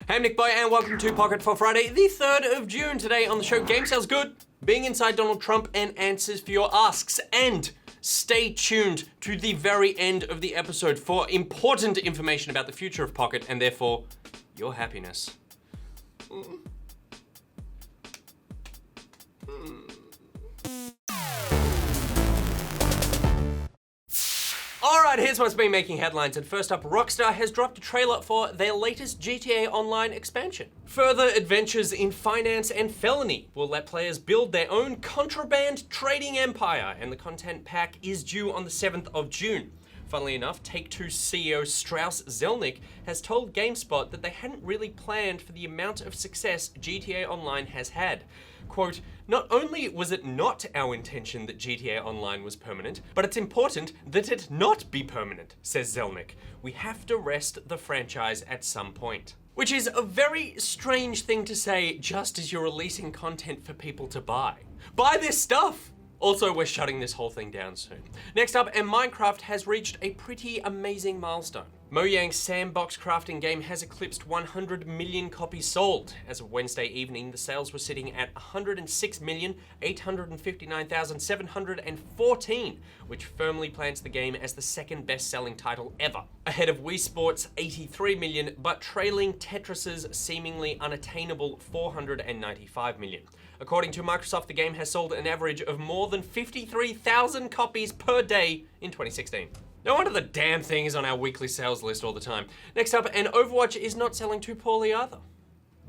Hey, I'm NichBoy and welcome to Pocket for Friday, the 3rd of June. Today on the show, game sounds good, being inside Donald Trump, and answers for your asks. And stay tuned to the very end of the episode for important information about the future of Pocket and therefore your happiness. Alright, here's what's been making headlines, and first up, Rockstar has dropped a trailer for their latest GTA Online expansion. Further adventures in finance and felony will let players build their own contraband trading empire, and the content pack is due on the 7th of June. Funnily enough, Take-Two CEO Strauss Zelnick has told GameSpot that they hadn't really planned for the amount of success GTA Online has had. Quote, "Not only was it not our intention that GTA Online was permanent, but it's important that it not be permanent," says Zelnick. "We have to rest the franchise at some point." Which is a very strange thing to say just as you're releasing content for people to buy. Buy this stuff! Also, we're shutting this whole thing down soon. Next up, and Minecraft has reached a pretty amazing milestone. Mojang's sandbox crafting game has eclipsed 100 million copies sold. As of Wednesday evening, the sales were sitting at 106,859,714, which firmly plants the game as the second best-selling title ever. Ahead of Wii Sports' 83 million, but trailing Tetris's seemingly unattainable 495 million. According to Microsoft, the game has sold an average of more than 53,000 copies per day in 2016. No wonder the damn thing is on our weekly sales list all the time. Next up, and Overwatch is not selling too poorly either.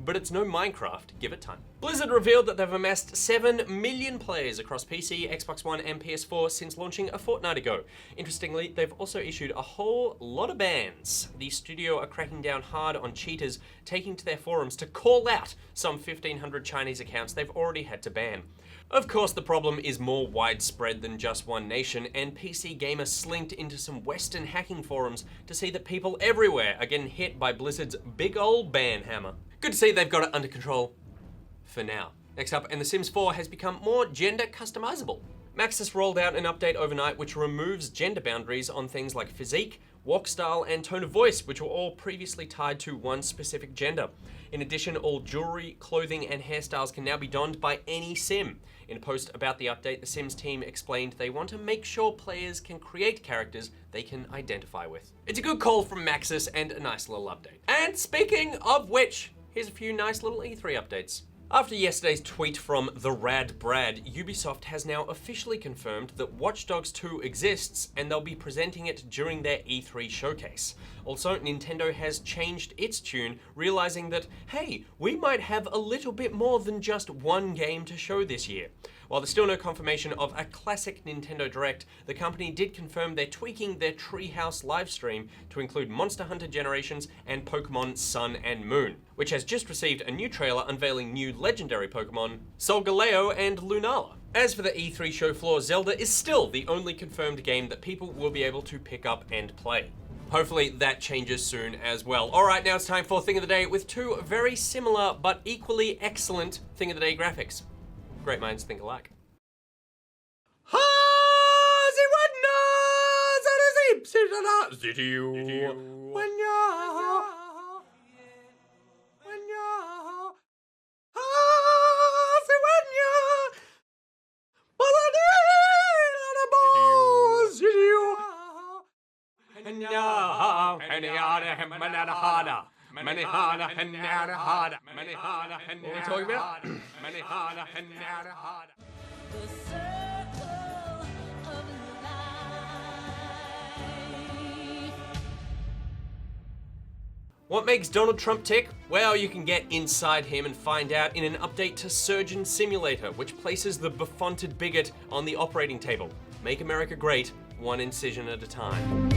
But it's no Minecraft, give it time. Blizzard revealed that they've amassed 7 million players across PC, Xbox One, and PS4 since launching a fortnight ago. Interestingly, they've also issued a whole lot of bans. The studio are cracking down hard on cheaters, taking to their forums to call out some 1,500 Chinese accounts they've already had to ban. Of course, the problem is more widespread than just one nation, and PC gamers slinked into some Western hacking forums to see that people everywhere are getting hit by Blizzard's big ol' ban hammer. Good to see they've got it under control for now. Next up, and The Sims 4 has become more gender customizable. Maxis rolled out an update overnight which removes gender boundaries on things like physique, walk style, and tone of voice, which were all previously tied to one specific gender. In addition, all jewelry, clothing, and hairstyles can now be donned by any Sim. In a post about the update, the Sims team explained they want to make sure players can create characters they can identify with. It's a good call from Maxis and a nice little update. And speaking of which, here's a few nice little E3 updates. After yesterday's tweet from the Rad Brad, Ubisoft has now officially confirmed that Watch Dogs 2 exists and they'll be presenting it during their E3 showcase. Also, Nintendo has changed its tune, realizing that, hey, we might have a little bit more than just one game to show this year. While there's still no confirmation of a classic Nintendo Direct, the company did confirm they're tweaking their Treehouse livestream to include Monster Hunter Generations and Pokemon Sun and Moon, which has just received a new trailer unveiling new legendary Pokemon, Solgaleo and Lunala. As for the E3 show floor, Zelda is still the only confirmed game that people will be able to pick up and play. Hopefully that changes soon as well. Alright, now it's time for Thing of the Day with two very similar but equally excellent Thing of the Day graphics. Great minds think alike. What are we talking about? What makes Donald Trump tick? Well, you can get inside him and find out in an update to Surgeon Simulator, which places the befronted bigot on the operating table. Make America great, one incision at a time.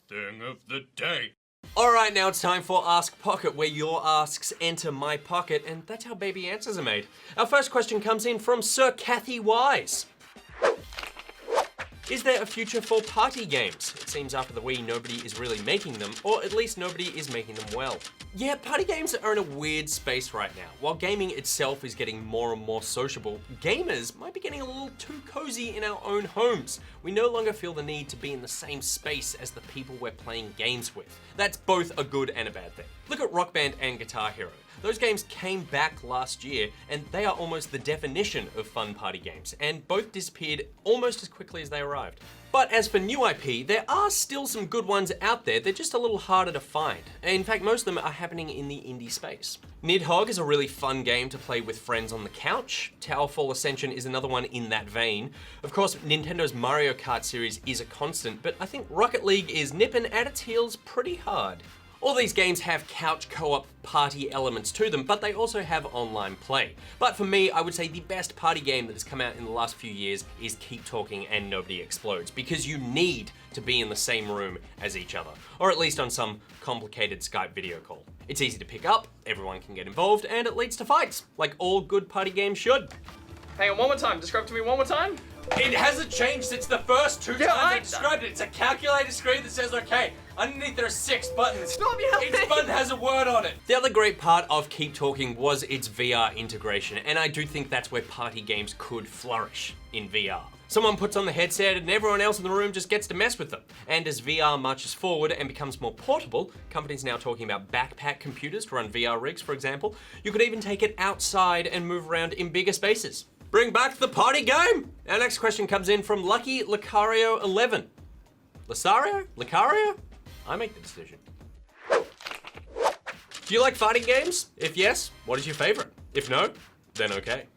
Thing of the Day. Alright, now it's time for Ask Pocket, where your asks enter my pocket, and that's how baby answers are made. Our first question comes in from Sir Kathy Wise. Is there a future for party games? It seems after the Wii nobody is really making them, or at least nobody is making them well. Yeah, party games are in a weird space right now. While gaming itself is getting more and more sociable, gamers might be getting a little too cozy in our own homes. We no longer feel the need to be in the same space as the people we're playing games with. That's both a good and a bad thing. Look at Rock Band and Guitar Hero. Those games came back last year, and they are almost the definition of fun party games, and both disappeared almost as quickly as they arrived. But as for new IP, there are still some good ones out there, they're just a little harder to find. In fact, most of them are happening in the indie space. Nidhogg is a really fun game to play with friends on the couch. Towerfall Ascension is another one in that vein. Of course, Nintendo's Mario Kart series is a constant, but I think Rocket League is nipping at its heels pretty hard. All these games have couch co-op party elements to them, but they also have online play. But for me, I would say the best party game that has come out in the last few years is Keep Talking and Nobody Explodes, because you need to be in the same room as each other, or at least on some complicated Skype video call. It's easy to pick up, everyone can get involved, and it leads to fights, like all good party games should. Hang on, one more time. Describe to me one more time. It hasn't changed since the first two times I described it. It's a calculator screen that says, okay, underneath there are 6 buttons. Stop yelling! Each button has a word on it. The other great part of Keep Talking was its VR integration, and I do think that's where party games could flourish, in VR. Someone puts on the headset and everyone else in the room just gets to mess with them. And as VR marches forward and becomes more portable, companies now talking about backpack computers to run VR rigs, for example, you could even take it outside and move around in bigger spaces. Bring back the party game! Our next question comes in from Lucky Lucario 11. Lucario? Lucario? I make the decision. Do you like fighting games? If yes, what is your favorite? If no, then okay.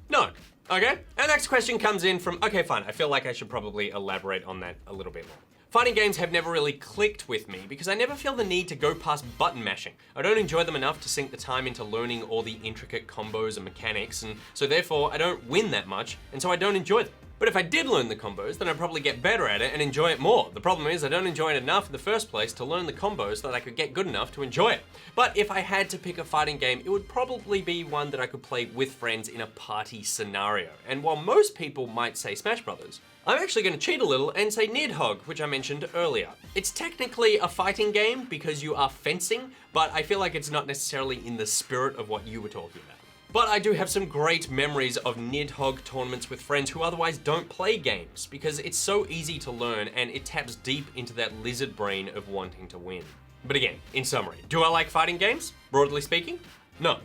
No. Okay. Our next question comes in from, okay, fine. I feel like I should probably elaborate on that a little bit more. Fighting games have never really clicked with me because I never feel the need to go past button mashing. I don't enjoy them enough to sink the time into learning all the intricate combos and mechanics, and so therefore I don't win that much, and so I don't enjoy them. But if I did learn the combos, then I'd probably get better at it and enjoy it more. The problem is I don't enjoy it enough in the first place to learn the combos so that I could get good enough to enjoy it. But if I had to pick a fighting game, it would probably be one that I could play with friends in a party scenario. And while most people might say Smash Brothers, I'm actually going to cheat a little and say Nidhogg, which I mentioned earlier. It's technically a fighting game because you are fencing, but I feel like it's not necessarily in the spirit of what you were talking about. But I do have some great memories of Nidhogg tournaments with friends who otherwise don't play games because it's so easy to learn and it taps deep into that lizard brain of wanting to win. But again, in summary, do I like fighting games? Broadly speaking, no.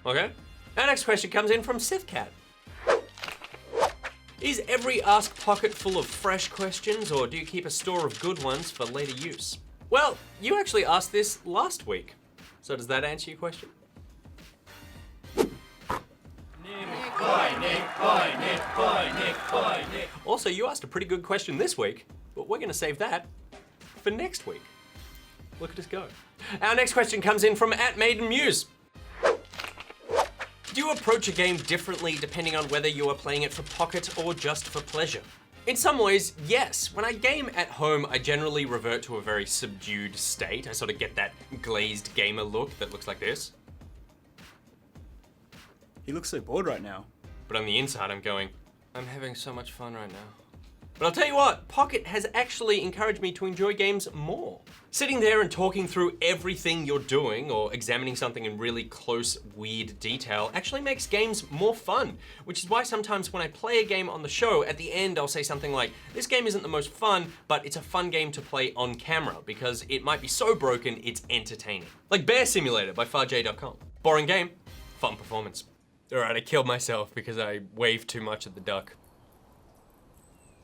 Okay? Our next question comes in from SithCat. Is every Ask Pocket full of fresh questions, or do you keep a store of good ones for later use? Well, you actually asked this last week. So does that answer your question? Also, you asked a pretty good question this week, but we're gonna save that for next week. Look at us go. Our next question comes in from @MaidenMuse. Do you approach a game differently depending on whether you are playing it for pocket or just for pleasure? In some ways, yes. When I game at home, I generally revert to a very subdued state. I sort of get that glazed gamer look that looks like this. He looks so bored right now. But on the inside, I'm going, I'm having so much fun right now. But I'll tell you what, Pocket has actually encouraged me to enjoy games more. Sitting there and talking through everything you're doing or examining something in really close, weird detail actually makes games more fun, which is why sometimes when I play a game on the show, at the end I'll say something like, this game isn't the most fun, but it's a fun game to play on camera because it might be so broken it's entertaining. Like Bear Simulator by farj.com. Boring game, fun performance. All right, I killed myself because I waved too much at the duck.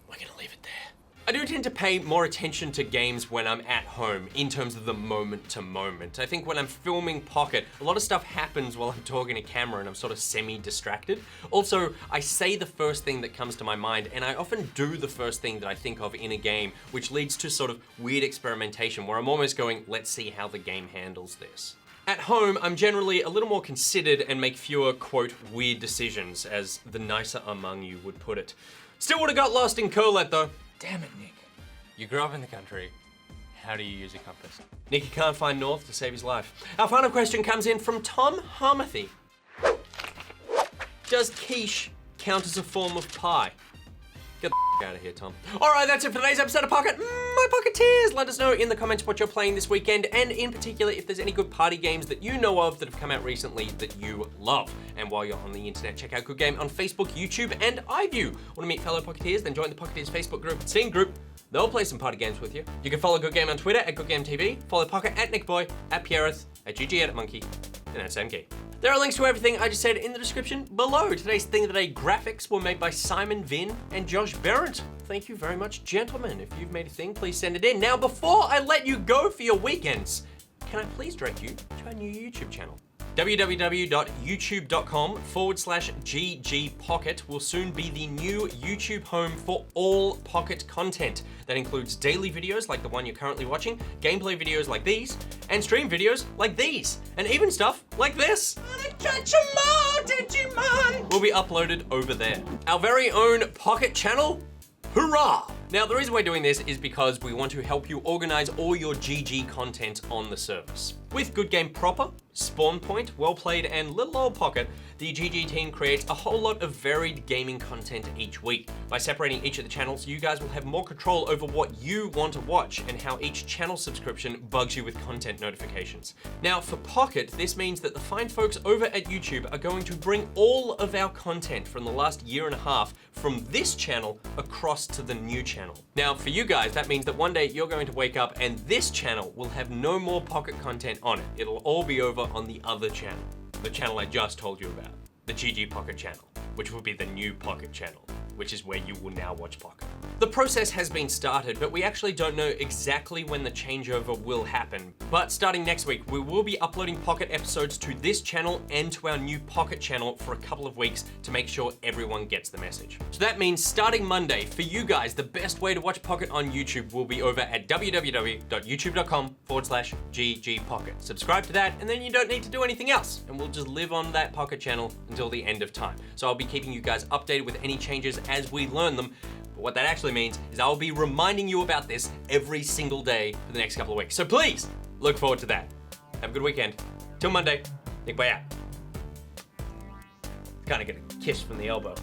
We're gonna leave it there. I do tend to pay more attention to games when I'm at home in terms of the moment to moment. I think when I'm filming Pocket, a lot of stuff happens while I'm talking to camera and I'm sort of semi-distracted. Also, I say the first thing that comes to my mind and I often do the first thing that I think of in a game, which leads to sort of weird experimentation where I'm almost going, let's see how the game handles this. At home, I'm generally a little more considered and make fewer, quote, weird decisions, as the nicer among you would put it. Still would've got lost in Colette though. Damn it, Nick. You grew up in the country. How do you use a compass? Nicky can't find north to save his life. Our final question comes in from Tom Harmathy. Does quiche count as a form of pie? Get the out of here, Tom. All right, that's it for today's episode of Pocket. My Pocketeers! Let us know in the comments what you're playing this weekend, and in particular, if there's any good party games that you know of that have come out recently that you love. And while you're on the internet, check out Good Game on Facebook, YouTube, and iView. Want to meet fellow Pocketeers? Then join the Pocketeers Facebook group and Steam group. They'll play some party games with you. You can follow Good Game on Twitter at GoodGameTV, follow Pocket at NichBoy, at Pierreth, at GGEditMonkey, and at SamKey. There are links to everything I just said in the description below. Today's Thing of the Day graphics were made by Simon Vinn and Josh Berendt. Thank you very much, gentlemen. If you've made a thing, please send it in. Now, before I let you go for your weekends, can I please direct you to our new YouTube channel? www.youtube.com/ggpocket will soon be the new YouTube home for all Pocket content. That includes daily videos like the one you're currently watching, gameplay videos like these, and stream videos like these, and even stuff like this. Digimon will be uploaded over there. Our very own Pocket channel. Hurrah! Now, the reason we're doing this is because we want to help you organize all your GG content on the service. With Good Game Proper, Spawn Point, Well Played, and Little Old Pocket, the GG team creates a whole lot of varied gaming content each week. By separating each of the channels, you guys will have more control over what you want to watch and how each channel subscription bugs you with content notifications. Now, for Pocket, this means that the fine folks over at YouTube are going to bring all of our content from the last year and a half from this channel across to the new channel. Now, for you guys, that means that one day you're going to wake up and this channel will have no more Pocket content on it. It'll all be over on the other channel. The channel I just told you about, the GG Pocket channel, which will be the new Pocket channel, which is where you will now watch Pocket. The process has been started, but we actually don't know exactly when the changeover will happen. But starting next week, we will be uploading Pocket episodes to this channel and to our new Pocket channel for a couple of weeks to make sure everyone gets the message. So that means starting Monday, for you guys, the best way to watch Pocket on YouTube will be over at www.youtube.com/ggpocket. Subscribe to that, and then you don't need to do anything else, and we'll just live on that Pocket channel until the end of time. So I'll be keeping you guys updated with any changes as we learn them. But what that actually means is I'll be reminding you about this every single day for the next couple of weeks. So please, look forward to that. Have a good weekend. Till Monday, NichBoy out. Kind of get a kiss from the elbow.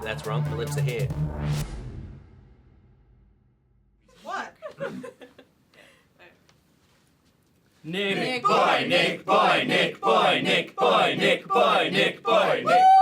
That's wrong, the lips are here. What? NichBoy, NichBoy, NichBoy, NichBoy, NichBoy, NichBoy, NichBoy, NichBoy.